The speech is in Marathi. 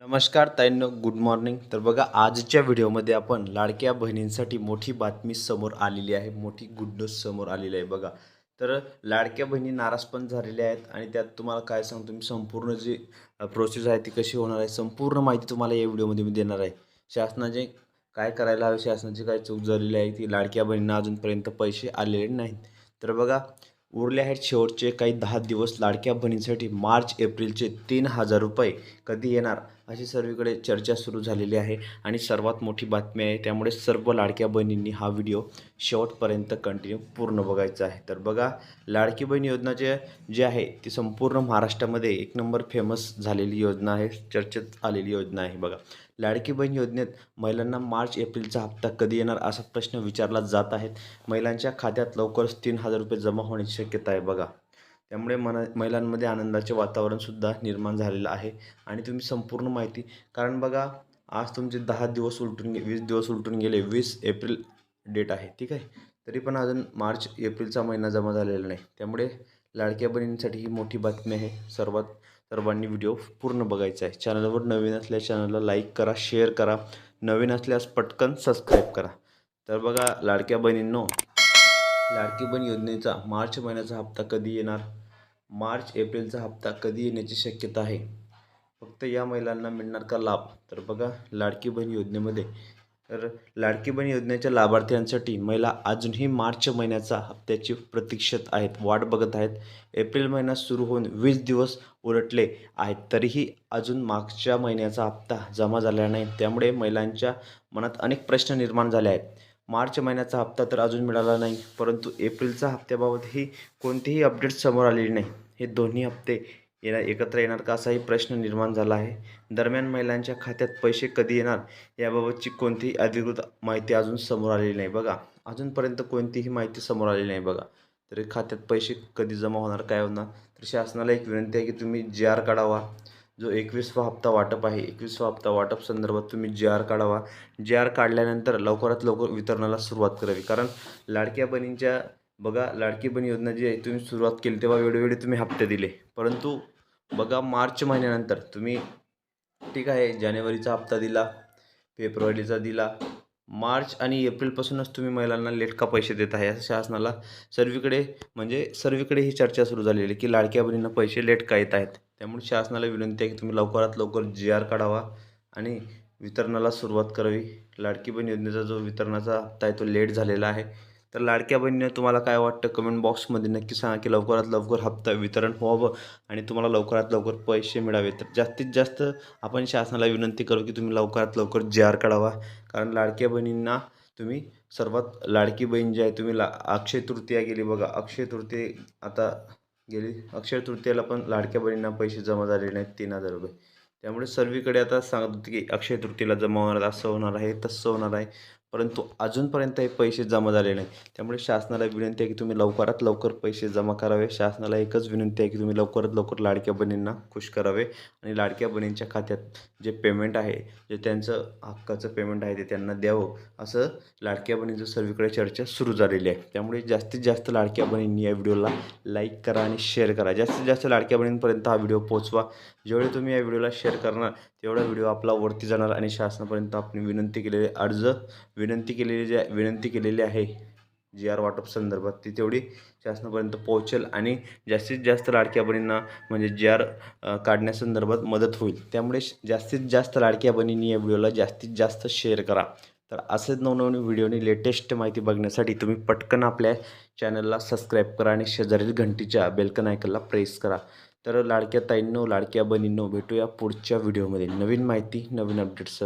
नमस्कार ताईंनो, गुड मॉर्निंग. तर बघा, आजच्या व्हिडिओमध्ये आपण लाडक्या बहिणींसाठी मोठी बातमी समोर आलेली आहे, मोठी गुड न्यूज समोर आलेली आहे. बघा, तर लाडक्या बहिणी नाराज पण झालेल्या आहेत आणि त्यात तुम्हाला काय सांगतो मी, संपूर्ण जी प्रोसेस आहे ती कशी होणार आहे, संपूर्ण माहिती तुम्हाला या व्हिडिओमध्ये मी देणार आहे. शासनाचे काय करायला हवे, शासनाची काय चूक झालेली आहे, ती लाडक्या बहिणींना अजूनपर्यंत पैसे आलेले नाहीत. तर बघा, उरले आहेत शेवटचे काही 10 दिवस लाडक्या बहिणींसाठी. मार्च एप्रिलचे 3,000 रुपये कधी येणार अशी सर्वीकडे चर्चा सुरू झालेली आहे आणि सर्वात मोठी बातमी आहे. त्यामुळे सर्व लाडक्या बहिणींनी हा व्हिडिओ शेवटपर्यंत कंटिन्यू पूर्ण बघायचा आहे. तर बघा, लाडकी बहीण योजना जी आहे ती संपूर्ण महाराष्ट्रामध्ये एक नंबर फेमस झालेली योजना आहे, चर्चेत आलेली योजना आहे. बघा, लाडकी बहीण योजनेत महिलांना मार्च एप्रिलचा हप्ता कधी येणार असा प्रश्न विचारला जात आहे. महिलांच्या खात्यात लवकरच 3,000 रुपये जमा होण्याची शक्यता आहे. बघा, त्यामुळे महिलांमध्ये आनंदाचे वातावरणसुद्धा निर्माण झालेलं आहे आणि तुम्ही संपूर्ण माहिती, कारण बघा, आज तुमचे 10 दिवस उलटून 20 दिवस उलटून गेले. 20 एप्रिल डेट आहे, ठीक आहे. तरी पण अजून मार्च एप्रिलचा महिना जमा झालेला नाही. त्यामुळे लाडक्या बहिणींसाठी ही मोठी बातमी आहे. सर्वांनी व्हिडिओ पूर्ण बघायचा आहे. चॅनलवर नवीन असल्यास चॅनलला लाईक करा, शेअर करा, नवीन असल्यास पटकन सबस्क्राईब करा. तर बघा लाडक्या बहिणींनो, लाडकी बहीण योजनेचा मार्च महिन्याचा हप्ता कधी येणार, मार्च एप्रिलचा हप्ता कधी येण्याची शक्यता आहे, फक्त या महिलांना मिळणार का लाभ? तर बघा, लाडकी बहीण योजनेमध्ये, तर लाडकी बहीण योजनेच्या लाभार्थ्यांसाठी महिला अजूनही मार्च महिन्याचा हप्त्याची प्रतीक्षेत आहेत, वाट बघत आहेत. एप्रिल महिना सुरू होऊन 20 दिवस उलटले आहेत, तरीही अजून मागच्या महिन्याचा हप्ता जमा झालेला नाही. त्यामुळे महिलांच्या मनात अनेक प्रश्न निर्माण झाले आहेत. मार्च महिन्याचा हप्ता तर अजून मिळाला नाही, परंतु एप्रिलचा हप्त्याबाबतही कोणतीही अपडेट समोर आलेली नाही. हे दोन्ही हप्ते एकत्र येणार का असाही प्रश्न निर्माण झाला आहे. दरम्यान महिलांच्या खात्यात पैसे कधी येणार याबाबतची कोणतीही अधिकृत माहिती अजून समोर आलेली नाही. बघा, अजूनपर्यंत कोणतीही माहिती समोर आलेली नाही. बघा, तरी खात्यात पैसे कधी जमा होणार, काय होणार? तर शासनाला एक विनंती आहे की तुम्ही GR काढावा. जो 21वा हप्ता वाटप आहे, 21वा हप्ता वाटप संदर्भात तुम्ही GR काढावा. GR काढल्यानंतर लवकरात लवकर वितरणाला सुरुवात करावी. कारण लाडक्या बहिणींच्या, बघा, लाडकी बहीण योजना जी आहे तुम्ही सुरुवात केली तेव्हा वेळोवेळी तुम्ही हप्ते दिले, परंतु बघा, मार्च महिन्यानंतर तुम्ही, ठीक आहे, जानेवारीचा हप्ता दिला, फेब्रुवारीचा दिला, मार्च आणि एप्रिलपासूनच तुम्ही महिलांना लेट का पैसे देत आहे असं शासनाला सर्वीकडे ही चर्चा सुरू झालेली की लाडक्या बहिणींना पैसे लेट का येत आहेत. त्यामुळे शासनाला विनंती आहे की तुम्ही लवकरात लवकर GR काढावा आणि वितरणाला सुरुवात करावी. लाडकी बहीण योजनेचा जो वितरणाचा हप्ता आहे तो लेट झालेला आहे. तर लाडक्या बहिणींना तुम्हाला काय वाटतं, कमेंट बॉक्समध्ये नक्की सांगा की लवकरात लवकर हप्ता वितरण व्हावं आणि तुम्हाला लवकरात लवकर पैसे मिळावे. तर जास्तीत जास्त आपण शासनाला विनंती करू की तुम्ही लवकरात लवकर GR काढावा. कारण लाडक्या बहिणींना तुम्ही, सर्वात लाडकी बहीण जी आहे, तुम्ही अक्षय तृतीया गेली. बघा, अक्षय तृतीया आता गेली, अक्षय तृतीयाला पण लाडक्या बहिणींना पैसे जमा झालेले नाहीत, 3,000 रुपये. त्यामुळे सर्वीकडे आता सांगत होते की अक्षय तृतीयेला जमा होणार, असं होणार आहे, तसं होणार आहे, परंतु अजूनपर्यंत हे पैसे जमा झाले नाही. त्यामुळे शासनाला विनंती आहे की तुम्ही लवकरात लवकर पैसे जमा करावे. शासनाला एकच विनंती आहे की तुम्ही लवकरात लवकर लाडक्या बहिणींना खुश करावे आणि लाडक्या बहिणींच्या खात्यात जे पेमेंट आहे, जे त्यांचं हक्काचं पेमेंट आहे, ते त्यांना द्यावं, असं लाडक्या बहिणींचं सर्वीकडे चर्चा सुरू झालेली आहे. त्यामुळे जास्तीत जास्त लाडक्या बहिणींनी या व्हिडिओला लाईक करा आणि शेअर करा. जास्तीत जास्त लाडक्या बहिणींपर्यंत हा व्हिडिओ पोहोचवा. जेवढे तुम्ही या व्हिडिओला शेअर करणार तेवढा व्हिडिओ आपला वरती जाणार आणि शासनापर्यंत आपण विनंती केलेली आहे GR वाटप संदर्भात, ती तेवढी शासनापर्यंत पोहोचेल आणि जास्तीत जास्त लाडक्या बहिणींना GR काढण्यासंदर्भात मदत होईल. त्यामुळे जास्तीत जास्त लाडक्या बहिणींनी या व्हिडिओला जास्तीत जास्त शेअर करा. तर असेच नवनवीन व्हिडिओनी लेटेस्ट माहिती बघण्यासाठी तुम्ही पटकन आपल्या चॅनलला सबस्क्राईब करा आणि शेजारील घंटीच्या बेलकन आयकनला प्रेस करा. तर लाडक्या ताईंनो, लाडक्या बहिणींनो, भेटूया पुढच्या व्हिडिओमध्ये नवीन माहिती, नवीन अपडेट्स.